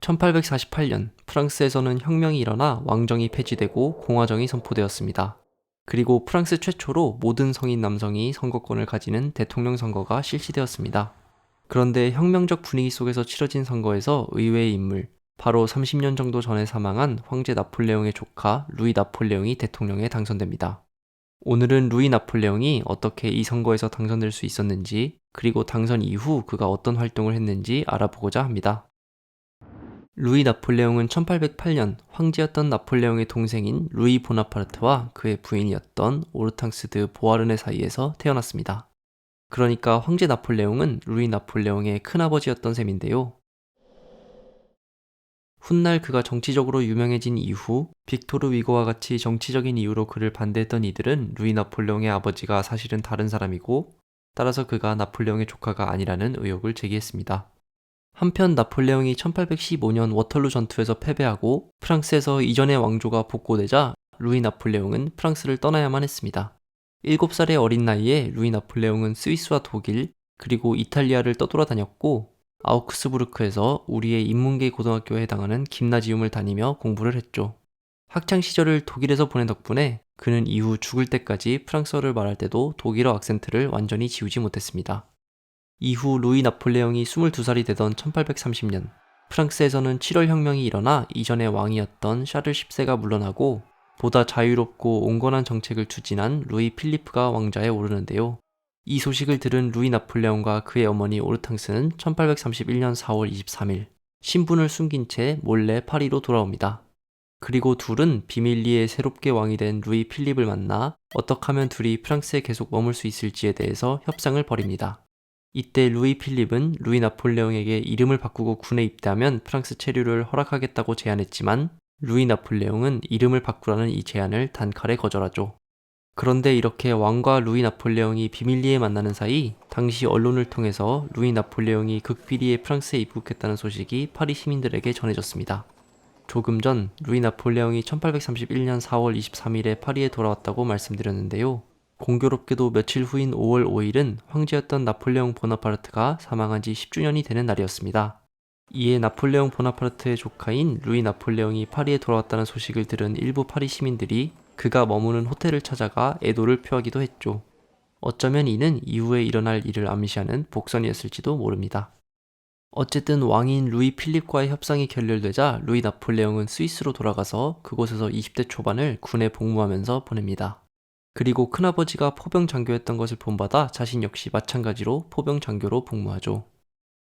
1848년 프랑스에서는 혁명이 일어나 왕정이 폐지되고 공화정이 선포되었습니다. 그리고 프랑스 최초로 모든 성인 남성이 선거권을 가지는 대통령 선거가 실시되었습니다. 그런데 혁명적 분위기 속에서 치러진 선거에서 의외의 인물, 바로 30년 정도 전에 사망한 황제 나폴레옹의 조카 루이 나폴레옹이 대통령에 당선됩니다. 오늘은 루이 나폴레옹이 어떻게 이 선거에서 당선될 수 있었는지, 그리고 당선 이후 그가 어떤 활동을 했는지 알아보고자 합니다. 루이 나폴레옹은 1808년 황제였던 나폴레옹의 동생인 루이 보나파르트와 그의 부인이었던 오르탕스 드 보아르네 사이에서 태어났습니다. 그러니까 황제 나폴레옹은 루이 나폴레옹의 큰아버지였던 셈인데요. 훗날 그가 정치적으로 유명해진 이후 빅토르 위고와 같이 정치적인 이유로 그를 반대했던 이들은 루이 나폴레옹의 아버지가 사실은 다른 사람이고, 따라서 그가 나폴레옹의 조카가 아니라는 의혹을 제기했습니다. 한편 나폴레옹이 1815년 워털루 전투에서 패배하고 프랑스에서 이전의 왕조가 복고되자 루이 나폴레옹은 프랑스를 떠나야만 했습니다. 7살의 어린 나이에 루이 나폴레옹은 스위스와 독일, 그리고 이탈리아를 떠돌아다녔고, 아우크스부르크에서 우리의 인문계 고등학교에 해당하는 김나지움을 다니며 공부를 했죠. 학창 시절을 독일에서 보낸 덕분에 그는 이후 죽을 때까지 프랑스어를 말할 때도 독일어 악센트를 완전히 지우지 못했습니다. 이후 루이 나폴레옹이 22살이 되던 1830년, 프랑스에서는 7월 혁명이 일어나 이전의 왕이었던 샤를 10세가 물러나고 보다 자유롭고 온건한 정책을 추진한 루이 필리프가 왕좌에 오르는데요. 이 소식을 들은 루이 나폴레옹과 그의 어머니 오르탕스는 1831년 4월 23일 신분을 숨긴 채 몰래 파리로 돌아옵니다. 그리고 둘은 비밀리에 새롭게 왕이 된 루이 필립을 만나 어떻게 하면 둘이 프랑스에 계속 머물 수 있을지에 대해서 협상을 벌입니다. 이때 루이 필립은 루이 나폴레옹에게 이름을 바꾸고 군에 입대하면 프랑스 체류를 허락하겠다고 제안했지만 루이 나폴레옹은 이름을 바꾸라는 이 제안을 단칼에 거절하죠. 그런데 이렇게 왕과 루이 나폴레옹이 비밀리에 만나는 사이 당시 언론을 통해서 루이 나폴레옹이 극비리에 프랑스에 입국했다는 소식이 파리 시민들에게 전해졌습니다. 조금 전 루이 나폴레옹이 1831년 4월 23일에 파리에 돌아왔다고 말씀드렸는데요. 공교롭게도 며칠 후인 5월 5일은 황제였던 나폴레옹 보나파르트가 사망한 지 10주년이 되는 날이었습니다. 이에 나폴레옹 보나파르트의 조카인 루이 나폴레옹이 파리에 돌아왔다는 소식을 들은 일부 파리 시민들이 그가 머무는 호텔을 찾아가 애도를 표하기도 했죠. 어쩌면 이는 이후에 일어날 일을 암시하는 복선이었을지도 모릅니다. 어쨌든 왕인 루이 필립과의 협상이 결렬되자 루이 나폴레옹은 스위스로 돌아가서 그곳에서 20대 초반을 군에 복무하면서 보냅니다. 그리고 큰아버지가 포병 장교였던 것을 본받아 자신 역시 마찬가지로 포병 장교로 복무하죠.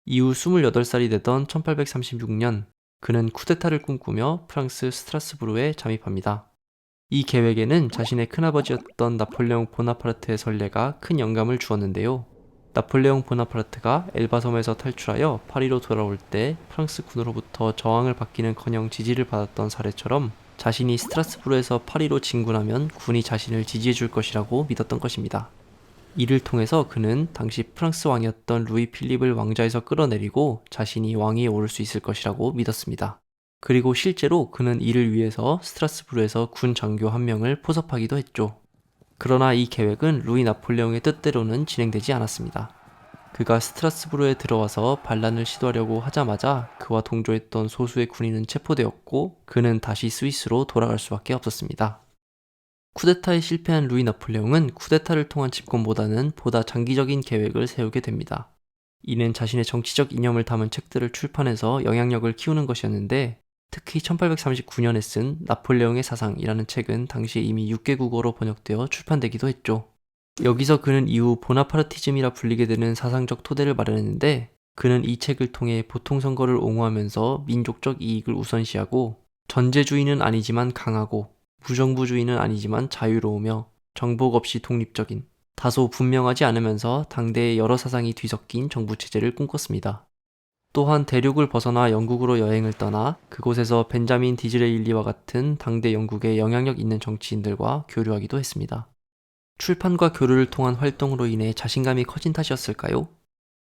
이후 28살이 되던 1836년 그는 쿠데타를 꿈꾸며 프랑스 스트라스부르에 잠입합니다. 이 계획에는 자신의 큰아버지였던 나폴레옹 보나파르트의 선례가 큰 영감을 주었는데요. 나폴레옹 보나파르트가 엘바섬에서 탈출하여 파리로 돌아올 때 프랑스 군으로부터 저항을 받기는커녕 지지를 받았던 사례처럼 자신이 스트라스부르에서 파리로 진군하면 군이 자신을 지지해줄 것이라고 믿었던 것입니다. 이를 통해서 그는 당시 프랑스 왕이었던 루이 필립을 왕좌에서 끌어내리고 자신이 왕위에 오를 수 있을 것이라고 믿었습니다. 그리고 실제로 그는 이를 위해서 스트라스부르에서 군 장교 한 명을 포섭하기도 했죠. 그러나 이 계획은 루이 나폴레옹의 뜻대로는 진행되지 않았습니다. 그가 스트라스부르에 들어와서 반란을 시도하려고 하자마자 그와 동조했던 소수의 군인은 체포되었고 그는 다시 스위스로 돌아갈 수밖에 없었습니다. 쿠데타에 실패한 루이 나폴레옹은 쿠데타를 통한 집권보다는 보다 장기적인 계획을 세우게 됩니다. 이는 자신의 정치적 이념을 담은 책들을 출판해서 영향력을 키우는 것이었는데 특히 1839년에 쓴 나폴레옹의 사상이라는 책은 당시에 이미 6개 국어로 번역되어 출판되기도 했죠. 여기서 그는 이후 보나파르티즘이라 불리게 되는 사상적 토대를 마련했는데 그는 이 책을 통해 보통선거를 옹호하면서 민족적 이익을 우선시하고 전제주의는 아니지만 강하고 무정부주의는 아니지만 자유로우며 정복 없이 독립적인 다소 분명하지 않으면서 당대의 여러 사상이 뒤섞인 정부체제를 꿈꿨습니다. 또한 대륙을 벗어나 영국으로 여행을 떠나 그곳에서 벤자민 디즈레일리와 같은 당대 영국의 영향력 있는 정치인들과 교류하기도 했습니다. 출판과 교류를 통한 활동으로 인해 자신감이 커진 탓이었을까요?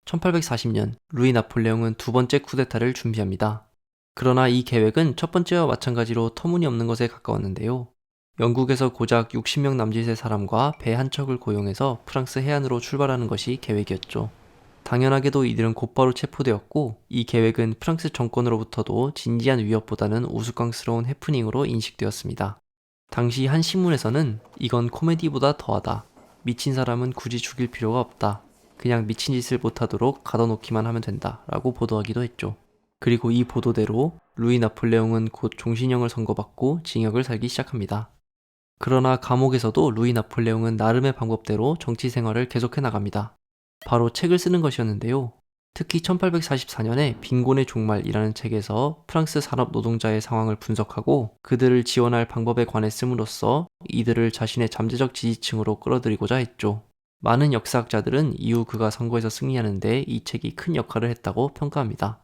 1840년 루이 나폴레옹은 두 번째 쿠데타를 준비합니다. 그러나 이 계획은 첫 번째와 마찬가지로 터무니없는 것에 가까웠는데요. 영국에서 고작 60명 남짓의 사람과 배 한 척을 고용해서 프랑스 해안으로 출발하는 것이 계획이었죠. 당연하게도 이들은 곧바로 체포되었고 이 계획은 프랑스 정권으로부터도 진지한 위협보다는 우스꽝스러운 해프닝으로 인식되었습니다. 당시 한 신문에서는 이건 코미디보다 더하다. 미친 사람은 굳이 죽일 필요가 없다. 그냥 미친 짓을 못하도록 가둬놓기만 하면 된다. 라고 보도하기도 했죠. 그리고 이 보도대로 루이 나폴레옹은 곧 종신형을 선고받고 징역을 살기 시작합니다. 그러나 감옥에서도 루이 나폴레옹은 나름의 방법대로 정치 생활을 계속해 나갑니다. 바로 책을 쓰는 것이었는데요. 특히 1844년에 빈곤의 종말이라는 책에서 프랑스 산업 노동자의 상황을 분석하고 그들을 지원할 방법에 관해 씀으로써 이들을 자신의 잠재적 지지층으로 끌어들이고자 했죠. 많은 역사학자들은 이후 그가 선거에서 승리하는데 이 책이 큰 역할을 했다고 평가합니다.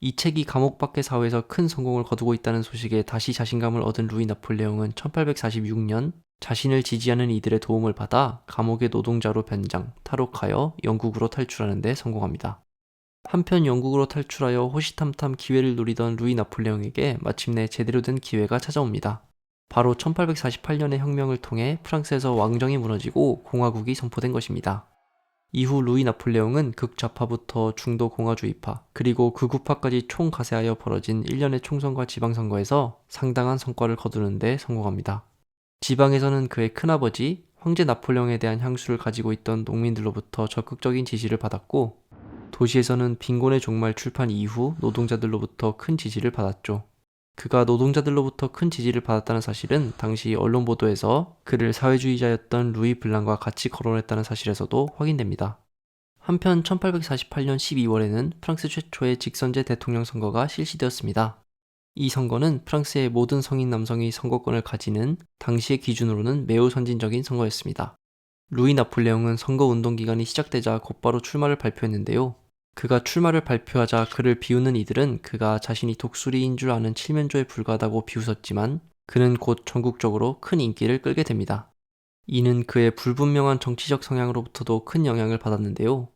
이 책이 감옥 밖의 사회에서 큰 성공을 거두고 있다는 소식에 다시 자신감을 얻은 루이 나폴레옹은 1846년 자신을 지지하는 이들의 도움을 받아 감옥의 노동자로 변장, 탈옥하여 영국으로 탈출하는 데 성공합니다. 한편 영국으로 탈출하여 호시탐탐 기회를 누리던 루이 나폴레옹에게 마침내 제대로 된 기회가 찾아옵니다. 바로 1848년의 혁명을 통해 프랑스에서 왕정이 무너지고 공화국이 선포된 것입니다. 이후 루이 나폴레옹은 극좌파부터 중도 공화주의파 그리고 극우파까지 총가세하여 벌어진 일련의 총선과 지방선거에서 상당한 성과를 거두는 데 성공합니다. 지방에서는 그의 큰아버지 황제 나폴레옹에 대한 향수를 가지고 있던 농민들로부터 적극적인 지지를 받았고 도시에서는 빈곤의 종말 출판 이후 노동자들로부터 큰 지지를 받았죠. 그가 노동자들로부터 큰 지지를 받았다는 사실은 당시 언론 보도에서 그를 사회주의자였던 루이 블랑과 같이 거론했다는 사실에서도 확인됩니다. 한편 1848년 12월에는 프랑스 최초의 직선제 대통령 선거가 실시되었습니다. 이 선거는 프랑스의 모든 성인 남성이 선거권을 가지는 당시의 기준으로는 매우 선진적인 선거였습니다. 루이 나폴레옹은 선거운동 기간이 시작되자 곧바로 출마를 발표했는데요. 그가 출마를 발표하자 그를 비웃는 이들은 그가 자신이 독수리인 줄 아는 칠면조에 불과하다고 비웃었지만 그는 곧 전국적으로 큰 인기를 끌게 됩니다. 이는 그의 불분명한 정치적 성향으로부터도 큰 영향을 받았는데요.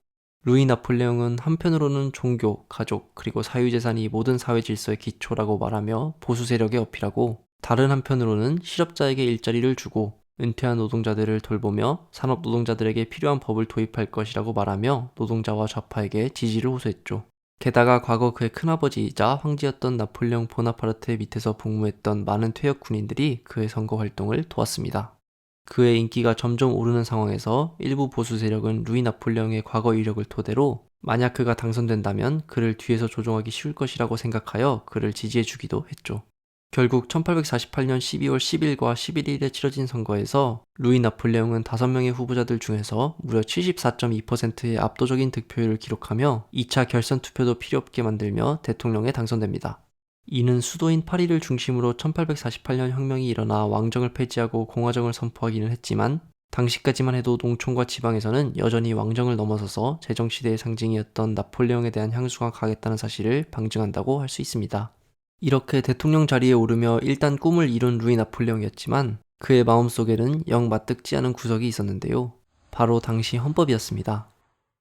루이 나폴레옹은 한편으로는 종교, 가족, 그리고 사유재산이 모든 사회 질서의 기초라고 말하며 보수 세력에 어필하고 다른 한편으로는 실업자에게 일자리를 주고 은퇴한 노동자들을 돌보며 산업 노동자들에게 필요한 법을 도입할 것이라고 말하며 노동자와 좌파에게 지지를 호소했죠. 게다가 과거 그의 큰아버지이자 황제였던 나폴레옹 보나파르트의 밑에서 복무했던 많은 퇴역 군인들이 그의 선거 활동을 도왔습니다. 그의 인기가 점점 오르는 상황에서 일부 보수 세력은 루이 나폴레옹의 과거 이력을 토대로 만약 그가 당선된다면 그를 뒤에서 조종하기 쉬울 것이라고 생각하여 그를 지지해주기도 했죠. 결국 1848년 12월 10일과 11일에 치러진 선거에서 루이 나폴레옹은 5명의 후보자들 중에서 무려 74.2%의 압도적인 득표율을 기록하며 2차 결선 투표도 필요 없게 만들며 대통령에 당선됩니다. 이는 수도인 파리를 중심으로 1848년 혁명이 일어나 왕정을 폐지하고 공화정을 선포하기는 했지만 당시까지만 해도 농촌과 지방에서는 여전히 왕정을 넘어서서 제정시대의 상징이었던 나폴레옹에 대한 향수가 강했다는 사실을 방증한다고 할 수 있습니다. 이렇게 대통령 자리에 오르며 일단 꿈을 이룬 루이 나폴레옹이었지만 그의 마음속에는 영 맞득지 않은 구석이 있었는데요. 바로 당시 헌법이었습니다.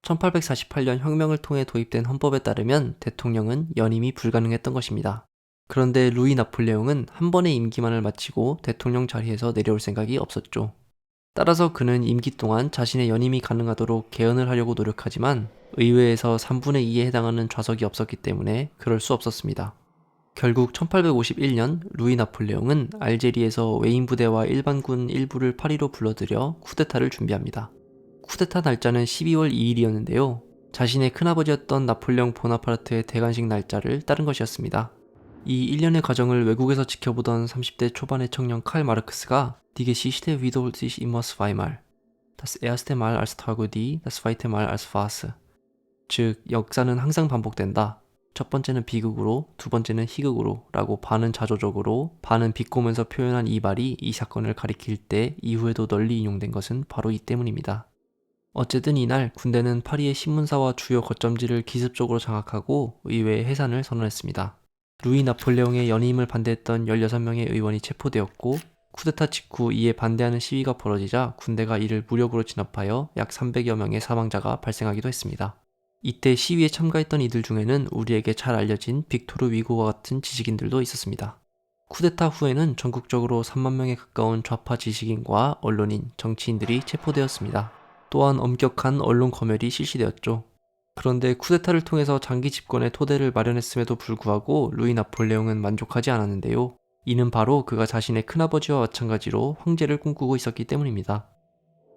1848년 혁명을 통해 도입된 헌법에 따르면 대통령은 연임이 불가능했던 것입니다. 그런데 루이 나폴레옹은 한 번의 임기만을 마치고 대통령 자리에서 내려올 생각이 없었죠. 따라서 그는 임기 동안 자신의 연임이 가능하도록 개헌을 하려고 노력하지만 의회에서 3분의 2에 해당하는 좌석이 없었기 때문에 그럴 수 없었습니다. 결국 1851년 루이 나폴레옹은 알제리에서 외인 부대와 일반군 일부를 파리로 불러들여 쿠데타를 준비합니다. 쿠데타 날짜는 12월 2일이었는데요. 자신의 큰아버지였던 나폴레옹 보나파르트의 대관식 날짜를 따른 것이었습니다. 이 일련의 과정을 외국에서 지켜보던 30대 초반의 청년 칼 마르크스가 Die Geschichte wiederholt sich immer zweimal. Das erste Mal als Tragödie, das zweite Mal als Farce. 즉, 역사는 항상 반복된다. 첫 번째는 비극으로, 두 번째는 희극으로 라고 반은 자조적으로, 반은 비꼬면서 표현한 이 말이 이 사건을 가리킬 때 이후에도 널리 인용된 것은 바로 이 때문입니다. 어쨌든 이날 군대는 파리의 신문사와 주요 거점지를 기습적으로 장악하고 의회의 해산을 선언했습니다. 루이 나폴레옹의 연임을 반대했던 16명의 의원이 체포되었고 쿠데타 직후 이에 반대하는 시위가 벌어지자 군대가 이를 무력으로 진압하여 약 300여 명의 사망자가 발생하기도 했습니다. 이때 시위에 참가했던 이들 중에는 우리에게 잘 알려진 빅토르 위고와 같은 지식인들도 있었습니다. 쿠데타 후에는 전국적으로 3만 명에 가까운 좌파 지식인과 언론인, 정치인들이 체포되었습니다. 또한 엄격한 언론 검열이 실시되었죠. 그런데 쿠데타를 통해서 장기 집권의 토대를 마련했음에도 불구하고 루이 나폴레옹은 만족하지 않았는데요. 이는 바로 그가 자신의 큰아버지와 마찬가지로 황제를 꿈꾸고 있었기 때문입니다.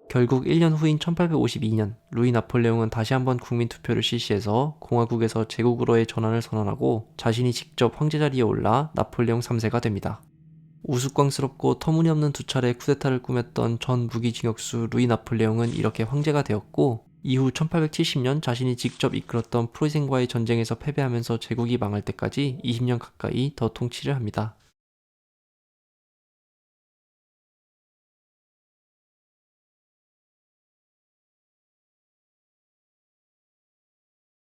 결국 1년 후인 1852년 루이 나폴레옹은 다시 한번 국민투표를 실시해서 공화국에서 제국으로의 전환을 선언하고 자신이 직접 황제 자리에 올라 나폴레옹 3세가 됩니다. 우스꽝스럽고 터무니없는 두 차례 쿠데타를 꾸몄던 전 무기징역수 루이 나폴레옹은 이렇게 황제가 되었고, 이후 1870년 자신이 직접 이끌었던 프로이센과의 전쟁에서 패배하면서 제국이 망할 때까지 20년 가까이 더 통치를 합니다.